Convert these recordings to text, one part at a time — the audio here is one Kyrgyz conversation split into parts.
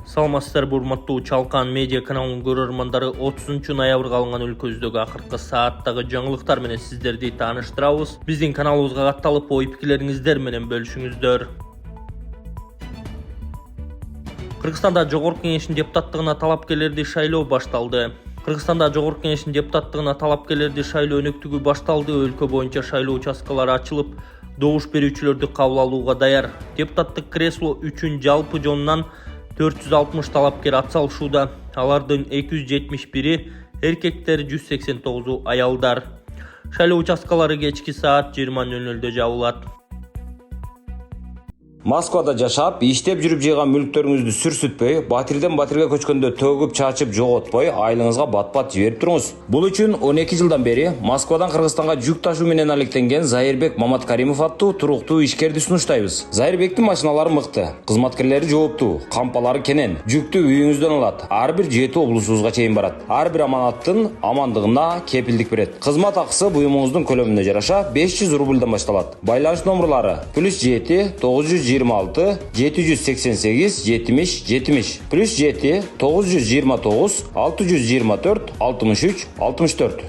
Саламатсыздарбы урматтуу Чалкан медиа каналынын көрөрмандары, 30 ноябрга алынган өлкөбүздөгү акыркы сааттагы жаңылыктар менен сиздерди тааныштырабыз. Биздин каналыбызга катталып, ой-пикирлериңиздер менен бөлүшүңүздөр. Кыргызстанда Жогорку Кеңештин депутаттыгына талапкерлерди шайлоо башталды. Кыргызстанда Жогорку Кеңештин депутаттыгына талапкерлерди шайлоо өнөктүгү башталды. Өлкө боюнча шайлоо участкалары ачылып, добуш берүүчүлөрдү кабыл алууга даяр. Депутаттык кресло үчүн жалпы жонунан 460 талапкер атсалышууда. Алардын 271-и эркектер, 189-у аялдар. Шайлоо участкалары кечки саат 20:00 жабылат. Москвада жашап, иштеп жүрүп жыйган мүлктөрүңүздү сүрсүтпөй, батирден батирге көчкөндө төгүп чачып жоготпой, айлыңызга бат-бат жиберип туруңуз. Бул үчүн 12 жылдан бери Москвадан Кыргызстанга жүк ташуу менен алектенген Зайырбек Маматкаримов аттуу туруктуу ишкерди сунуштайбыз. Зайырбектин машиналары мыкты, кызматкерлери жооптуу, кампалары кенен, жүктү үйүңүздөн алат. Ар бир 7 облусубузга чейин барат. Ар бир аманаттын амандыгына кепилдик берет. Кызмат акысы буюмуңуздун көлөмүнө жараша 500 рубльдан башталат. Байланыш номерлары +7 926 788 70 70 +7 929 624 63 64.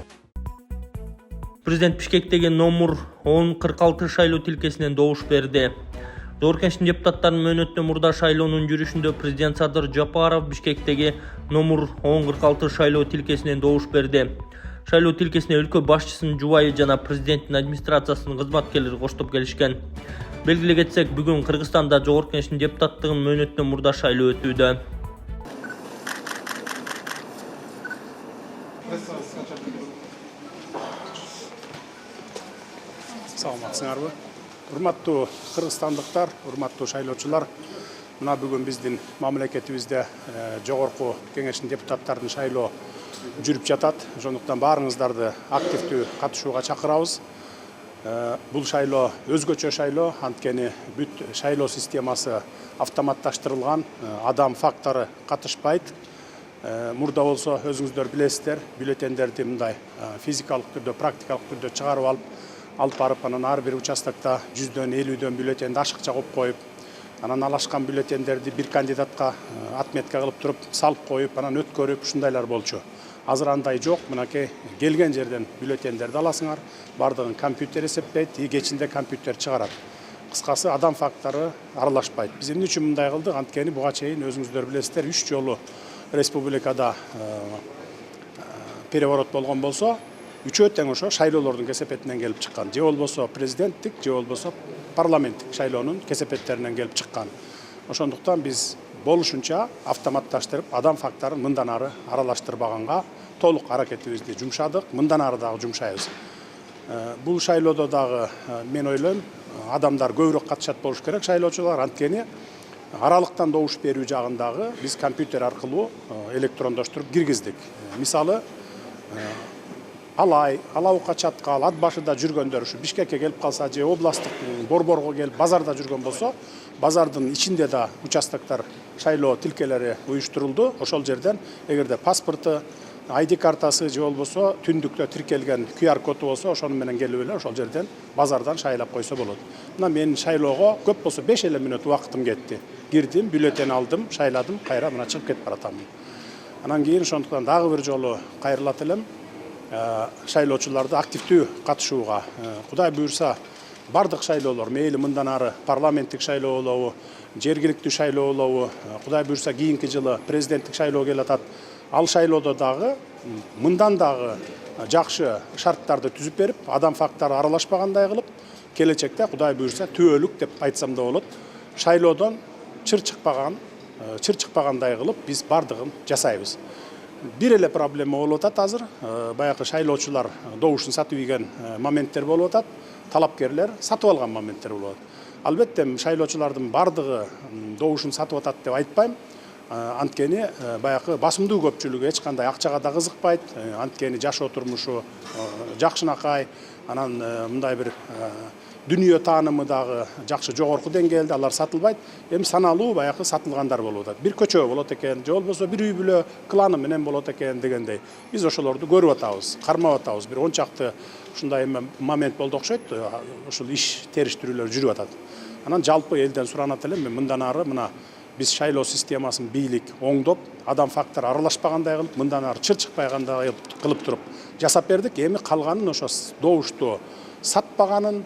Президент Бишкектеги номер 1046 шайлоо тилкесинен добуш берди. Жогорку Кеңештин депутаттарынын мөөнөтүнөн мурда шайлоонун жүрүшүндө президент Садыр Жапаров Бишкектеги номер 1046 шайлоо тилкесинен добуш берди. Шайлоо тилкесине өлкө башчысынын жубайы жана президенттин администрациясынын кызматкерлери коштоп келишкен. Белгилей кетсек, бүгүн Кыргызстанда Жогорку Кеңештин депутаттыгынын мөөнөтүнөн мурда шайлоо өтүүдө. Саламатсыңарбы? Урматтуу кыргызстандыктар, урматтуу шайлоочулар, мына бүгүн биздин мамлекетибизде Жогорку Кеңештин депутаттарынын шайлоо жүрүп жатат. Ошондуктан баарыңыздарды активдүү катышууга чакырабыз. Бул шайлоо өзгөчө шайлоо, анткени бүт шайлоо системасы автоматташтырылган, адам фактору катышпайт. Мурда болсо өзүңүздөр билесиздер, бюллетендерди мындай физикалык түрдө, практикалык түрдө чыгарып алып барып, анан ар бир участоктор 100дөн 50дөн бюллетенди ашыкча коюп коюп, анан алышкан бюллетендерди бир кандидатка отметка кылып туруп салып коюп, анан өткөрүп, ушундайлар болчу. Азыр андай жок, мынакей келген жерден бюллетендерди аласыңар, бардыгын компьютер эсептейт, и кечинде компьютер чыгарат. Кыскасы адам фактору аралашпайт. Биз эмне үчүн мындай кылдык? Анткени буга чейин өзүңүздөр билесиздер, 3 жолу республикада переворот болгон болсо, үчөө тең ошо шайлоолордун кесепетинен келип чыккан. Же болбосо президенттик, же болбосо парламенттик шайлоонун кесепеттеринен келип чыккан. Ошондуктан биз болушунча автоматташтырып, адам факторун мындан ары аралаштырбаганга толук аракетибизди жумшадык, мындан ары дагы жумшайбыз. Бул шайлоодо дагы мен ойлойм, адамдар көбүрөөк катышат болуш керек, шайлоочулар, анткени аралыктан добуш берүү жагындагы биз компьютер аркылуу электрондоштуруп киргиздик. Мисалы, Алаука Чаткал, ат башыда жүргөндөр ушу Бишкекке келип калса, же областтык борборго келип базарда жүргөн болсо, базардын ичинде да участоктор шайлоо тилкелери уюштурулду. Ошол жерден эгерде паспорту, ID картасы же болбосо түндүктө тиркелген QR коду болсо, ошону менен келип эле ошол жерден базардан шайлап койсо болот. Мына мен шайлоого көп болсо 5 мүнөт убактым кетти. Кирдим, бюллетен алдым, шайладым, кайра мына чыгып кетип баратамын. Анан кийин ошондуктан дагы бир жолу кайрылат элем шайлоочуларды активдүү катышууга. Кудай буйрса, бардык шайлоолор, мейли мындан ары парламенттик шайлоо болобу, жергиликтүү шайлоо болобу, кудай буйрса кийинки жылы президенттик шайлоо келатат. Ал шайлоодо дагы мындан дагы жакшы шарттарды түзүп берип, адам фактору аралашпагандай кылып, келечекте кудай буйрса түбөлүк деп айтсам да болот, шайлоодон чыр чыкпагандай кылып биз бардыгын жасайбыз. Бир эле проблема болуп атат азыр. Баягы шайлоочулар добушун сатып ийген моменттер болуп атат. Талапкерлер сатып алган моменттер болуп атат. Албетте шайлоочулардын бардыгы добушун сатып атат деп айтпайм. Анткени баягы басымдуу көпчүлүгү эч кандай акчага да кызыкпайт. Анткени жашоо турмушу жакшынакай, анан мындай бир дүнүйө таанымы дагы жакшы жогорку деңгээлде, алар сатылбайт. Эми саналуу баягы сатылгандар болуп атат. Бир көчө болот экен, же болбосо бир үй бүлө кланы менен болот экен дегендей. Биз ошолорду көрүп атабыз, кармап атабыз. Бир ончакты ушундай момент болду окшойт. Ушул иш териштирүүлөр жүрүп атат. Анан жалпы элден суранат элем, мен мындан ары мына Биз шайлоо системасын бийлик оңдоп, адам фактор аралашпагандай кылып, мындан ары чыр чыкпагандай кылып туруп жасап бердик. Эми калганын ошо добушту сатпаганын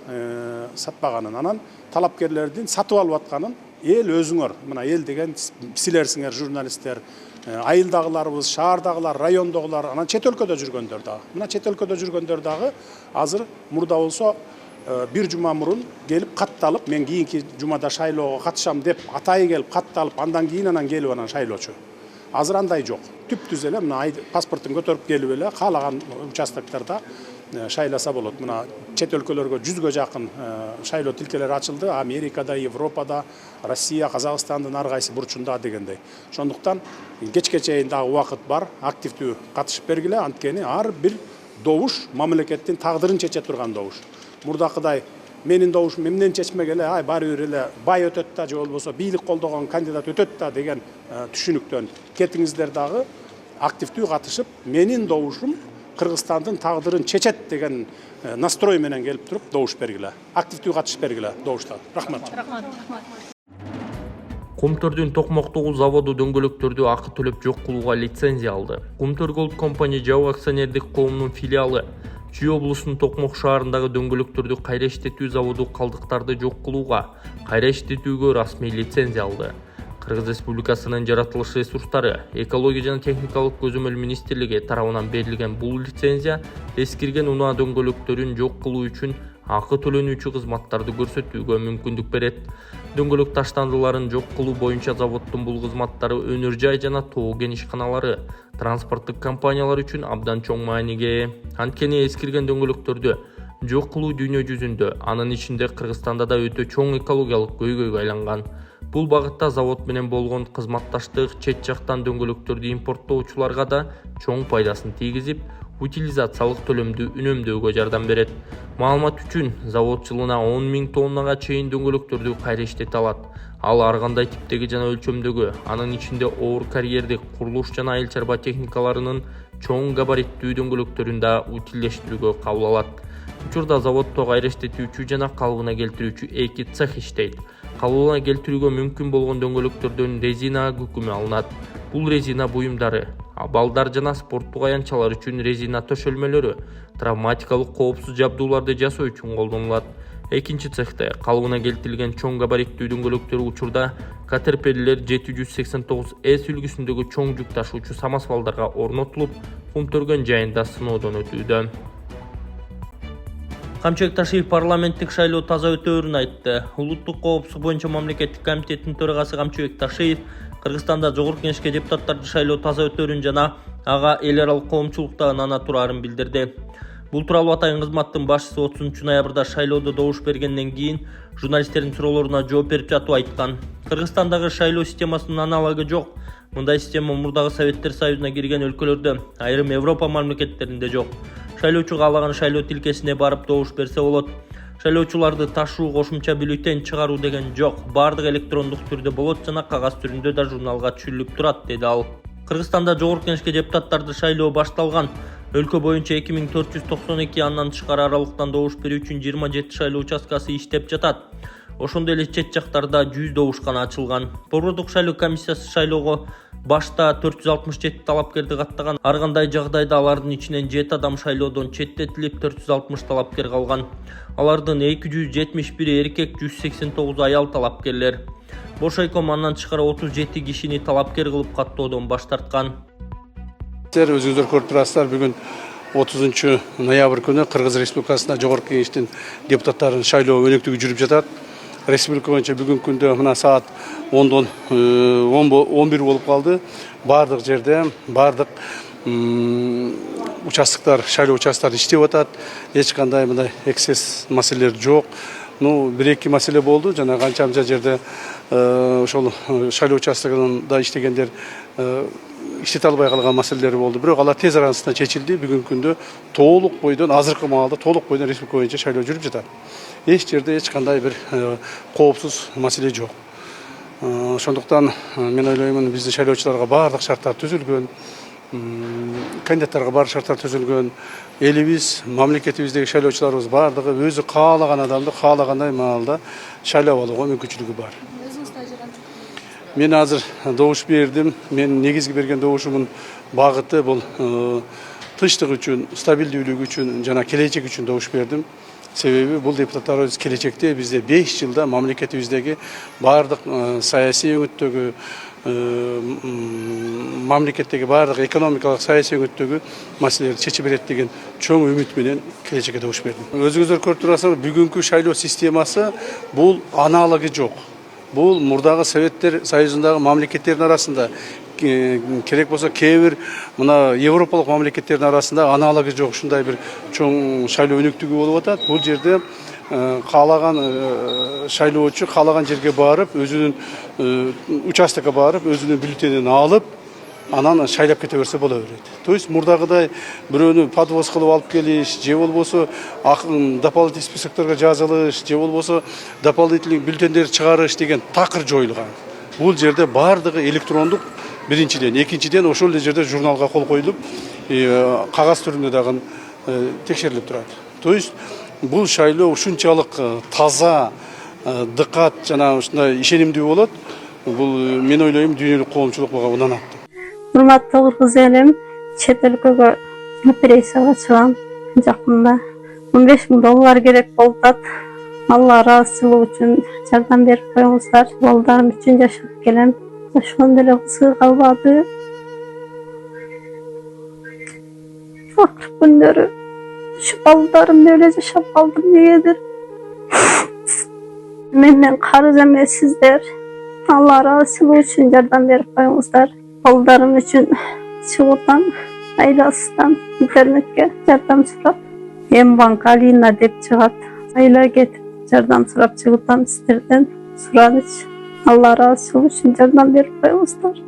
анан талапкерлердин сатып алып атканын эл өзүңөр, мына эл деген силерсиңер журналисттер, айылдагыларыбыз, шаардагылар, райондогулар, анан чет өлкөдө жүргөндөр дагы. Мына чет өлкөдө жүргөндөр дагы азыр мурда болсо bir жума мурун келип катталып, мен кийинки жумада шайлоого катышам деп атайы келип катталып, андан кийин анан келип анан шайлоочу. Азыр андай жок. Түп-түз эле мына паспортун көтөрүп келип эле каалаган участоктарда шайласа болот. Мына чет өлкөлөргө 100гө жакын шайлоо тилкелери ачылды. Америкада, Европада, Россия, Казакстандын ар кайсы бурчунда дегендей. Ошондуктан кечке чейин дагы убакыт бар, активдүү катышып бергиле, анткени ар бир добуш мамлекеттин тагдырын чече турган добуш. Мурдакыдай менин добушум эмнени чечмегеле, баары бир эле бай өтөт да, же болбосо бийлик колдогон кандидат өтөт да деген түшүнүктөн кетиңиздер дагы активдүү катышып, менин добушум Кыргызстандын тагдырын чечет деген настрой менен келип туруп добуш бергиле. Активдүү катышып бергиле добушта. Рахмат. Кумтөрдүн токмоктогу заводу дөңгөлөктөрдү акы төлөп жок кылууга лицензия алды. Кумтөр Gold Company жабык акционердик коомунун филиалы Чүй облусунун Токмок шаарындагы дөңгөлөктөрдү кайра иштетүү заводу калдыктарды жок кылууга, кайра иштетүүгө расмий лицензия алды. Кыргыз Республикасынын жаратылыш ресурстары, экология жана техникалык көзөмөл министрлиги тарабынан берилген бул лицензия эскирген унаа дөңгөлөктөрүн жок кылуу үчүн акы төлөнүүчү кызматтарды көрсөтүүгө мүмкүндүк берет. Дөңгөлөк таштандыларын жок кылуу боюнча заводдун бул кызматтары өнөр жай жана тоо кен ишканалары, транспорттук компаниялар үчүн абдан чоң мааниге ээ. Анткени эскирген дөңгөлөктөрдү жок кылуу дүйнө жүзүндө, анын ичинде Кыргызстанда да өтө чоң экологиялык көйгөйгө айланган. Бул багытта завод менен болгон кызматташтык чет жактан дөңгөлөктөрдү импорттоочуларга да чоң пайдасын тийгизип, утилизациялык төлөмдү үнөмдөөгө жардам берет. Маалымат үчүн, завод жылына 10 000 тоннага чейин дөңгөлөктөрдү кайра иштете алат. Ал ар кандай типтеги жана өлчөмдөгү, анын ичинде оор карьердик, курулуш жана айыл чарба техникаларынын чоң габариттүү дөңгөлөктөрүн да утилдештирүүгө кабыл алат. Учурда заводдо кайра иштетүүчү жана калыбына келтирүүчү 2 цех иштейт. Калыбына келтирүүгө мүмкүн болгон дөңгөлөктөрдөн резина күкүмү алынат. Бул резина буюмдары, балдар жана спорттук аянтчалар үчүн резина төшөлмөлөрү, травматикалык коопсуз жабдууларды жасоо үчүн колдонулат. Экинчи цехте калыбына келтирилген чоң габариттүү дөңгөлөктөр учурда Caterpillar 789S үлгүсүндөгү чоң жүк ташуучу самосвалдарга орнотулуп, Кумтөргөн жайында сыноодон өтүүдө. Камчыбек Ташиев парламенттик шайлоо таза өтөөрүн айтты. Улуттук коопсуздук боюнча мамлекеттик комитеттин төрагасы Камчыбек Ташиев Кыргызстанда жогорку кеңешке депутаттарды шайлоо таза өтөөрүн жана ага эл аралык коомчулукта ынана турарын билдирди. Бул тууралуу атайын кызматтын башчысы 30 ноябрда шайлоодо добуш бергенден кийин журналисттердин суроолоруна жооп берип жатып айткан. Кыргызстандагы шайлоо системасынын аналогу жок. Мындай система мурдагы Советтер Союзуна кирген өлкөлөрдө, айрым Европа мамлекеттеринде жок. Шайлоочу каалаган шайлоо тилкесине барып добуш берсе болот. Шайлоочуларды ташуу, кошумча бюллетень чыгаруу деген жок. Бардык электрондук түрдө болот жана кагаз түрүндө да журналга түшүрүлүп турат, деди ал. Кыргызстанда жогорку кеңешке депутаттарды шайлоо башталган. Өлкө боюнча 2492 андан тышкары аралыктан добуш берүү үчүн 27 шайлоо участкасы иштеп жатат. Ошондой эле чет жактарда 100 добуш гана ачылган. Борбордук шайлоо комиссиясы шайлоого башта 467 талапкерди каттаган. Ар кандай жагдайда алардын ичинен 7 адам шайлоодон четтетилип, 460 талапкер калган. Алардын 271 эркек, 189 аял талапкерлер. Бошойком андан тышкары 37 кишини талапкер кылып каттоодон баш тарткан. Өзүңүздөр көрүп турасыздар, бүгүн 30 ноябрь күнү Кыргыз Республикасында жогорку кеңештин депутаттарын шайлоо өнөктүгү жүрүп жатат. Республика боюнча бүгүнкү күндө мына саат 10-дон 11 болуп калды. Бардык жерде, бардык участоктор, шайлоо участоктары иштеп атат. Эч кандай мындай эксцесс маселелер жок. Бир-эки маселе болду. Жана канча жерде ошол шайлоо участогунда иштегендер иштете албай калган маселелер болду. Бирок алар тез арасында чечилди. Бүгүнкү күндө толук бойдон, азыркы маалда толук бойдон республика боюнча шайлоо жүрүп жатат. Эч жерде эч кандай бир коопсуз маселе жок. Ошондуктан мен ойлоймун, биздин шайлоочуларга баардык шарттар түзүлгөн, кандидаттарга баардык шарттар түзүлгөн. Элибиз, мамлекетибиздеги шайлоочуларыбыз баардыгы өзү каалаган адамды каалагандай маалда шайлап алууга мүмкүнчүлүгү бар. Мен азыр добуш бердим. Мен негизги берген добушумдун багыты бул тынчтык үчүн, стабилдүүлүк үчүн жана келечек үчүн добуш бердим. Себеби бул депутаттарыбыз келечекте бизде 5 жылда мамлекетибиздеги баардык саясий өңүттөгү, мамлекеттеги баардык экономикалык саясий өңүттөгү маселелерди чечип берет деген чоң үмүт менен келечекке добуш бердим. Өзүңүздөр көрүп турасыңар, бүгүнкү шайлоо системасы бул аналоги жок. Бул мурдагы Советтер Союзундагы мамлекеттердин арасында керек болсо кээ бир мына европалык мамлекеттердин арасында аналоги жок ушундай бир чоң шайлоо өнүктүгү болуп атат. Бул жерде каалаган шайлоочу каалаган жерге барып, өзүнүн участокко барып, өзүнүн бюллетенин алып, анан шайлап кете берсе боло берет. То есть мурдагыдай бирөөнү подвоз кылып алып келиш, же болбосо дополнительный списокторго жазылыш, же болбосо дополнительный бюллетендерди чыгарыш деген такыр жоюлган. Бул жерде баардыгы электрондук биринчиден, экинчиден ошол эле жерде журналга кол коюлуп, кагаз түрүндө дагы текшерилип турат. То есть бул шайлоо ушунчалык таза, дыкат жана ушундай ишенимдүү болот. Бул мен ойлойм дүйнөлүк коомчулукка унанат. Урматтуу кыргыз элим, чет өлкөгө операцияга чыгам. Жакында $15,000 керек болуп атат. Алла ыраазычылыгы үчүн жардам берип коюңуздар. Балдарым үчүн жашап келем. Ошондо эле кызык калбады. Акыркы күндөрү ушу балдарым эле жашап калдым дегендир. Менден карыз эмессиздер. Алла ыраазычылыгы үчүн жардам берип коюңуздар. Балдарым үчүн чыгуудан, айласынан интернетке жардам сурап, М-банк Алина деп чыгат. Айла кетип жардам сурап чыгуудан сиздерден сураныч. Алла ыраазычылыгы үчүн жардам берип коюңуздар.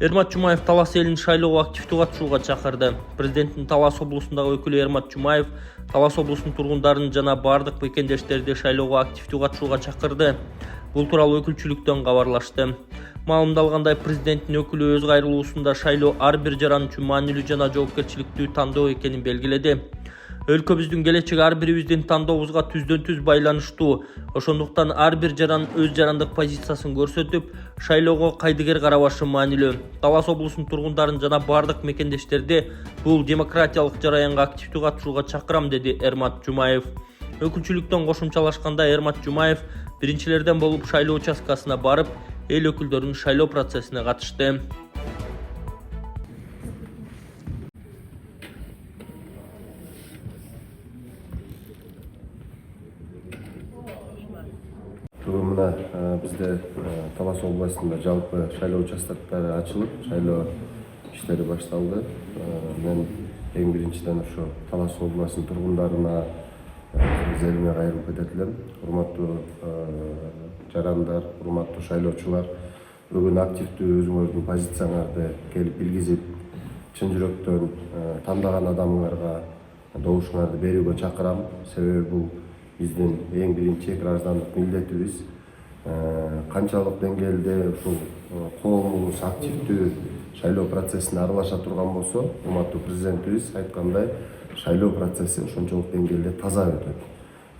Эрмат Жумаев Талас элин шайлоого активдүү катышууга чакырды. Президенттин Талас облусундагы өкүлү Эрмат Жумаев Талас облусунун тургундарын жана бардык мекендештерди шайлоого активдүү катышууга чакырды. Бул тууралуу өкүлчүлүктөн кабарлашты. Маалымдалгандай, президенттин өкүлү өз кайрылуусунда шайлоо ар бир жаран үчүн маанилүү жана жоопкерчиликтүү тандоо экенин белгиледи. Өлкөбүздүн келечеги ар бирибиздин тандообузга түздөн-түз байланыштуу. Ошондуктан ар бир жаран өз жарандык позициясын көрсөтүп, шайлоого кайдыгер карабашы маанилүү. Талас облусунун тургундарын жана бардык мекендештерди бул демократиялык жараянга активдүү катышууга чакырам, деди Эрмат Жумаев. Өкүлчүлүктөн кошумчалашканда Эрмат Жумаев биринчилерден болуп шайлоо участкасына барып, эл өкүлдөрүнүн шайлоо процессине катышты. Бүгүн мына бизде Талас областында жалпы шайлоо участоктары ачылып, шайлоо иштери башталды. Мен эң биринчиден ошо Талас областынын тургундарына, кыргыз элине кайрылып кетет элем. Урматтуу жарандар, урматтуу шайлоочулар, бүгүн активдүү өзүңөрдүн позицияңарды келип билгизип, чын жүрөктөн тандаган адамыңарга добушуңарды берүүгө чакырам. Себеби бул биздин эң биринчи граждандык милдетибиз. Канчалык деңгээлде ушул коомубуз активдүү шайлоо процессине аралаша турган болсо, урматтуу президентибиз айткандай, шайлоо процесси ошончолук деңгээлде таза өтөт.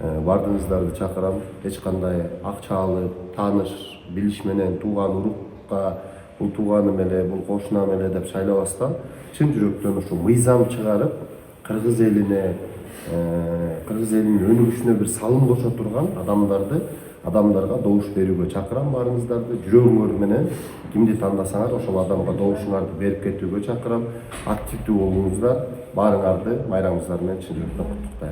Бардыгыңыздарды чакырам. Эч кандай акчалык, тааныш, билиш менен тууган урукка, бул тууганым эле, бул кошунам эле деп шайлабастан, чын жүрөктөн ушу мыйзам чыгарып, кыргыз элинин өнүгүшүнө бир салым кошо турган адамдарга добуш берүүгө чакырам баарыңыздарды. Жүрөгүңөр менен кимди тандасаңар, ошол адамга добушуңарды берип кетүүгө чакырам. Активдүү болуңуздар. Баарыңарды майрамыңыздар менен чын жүрөктөн куттуктайм.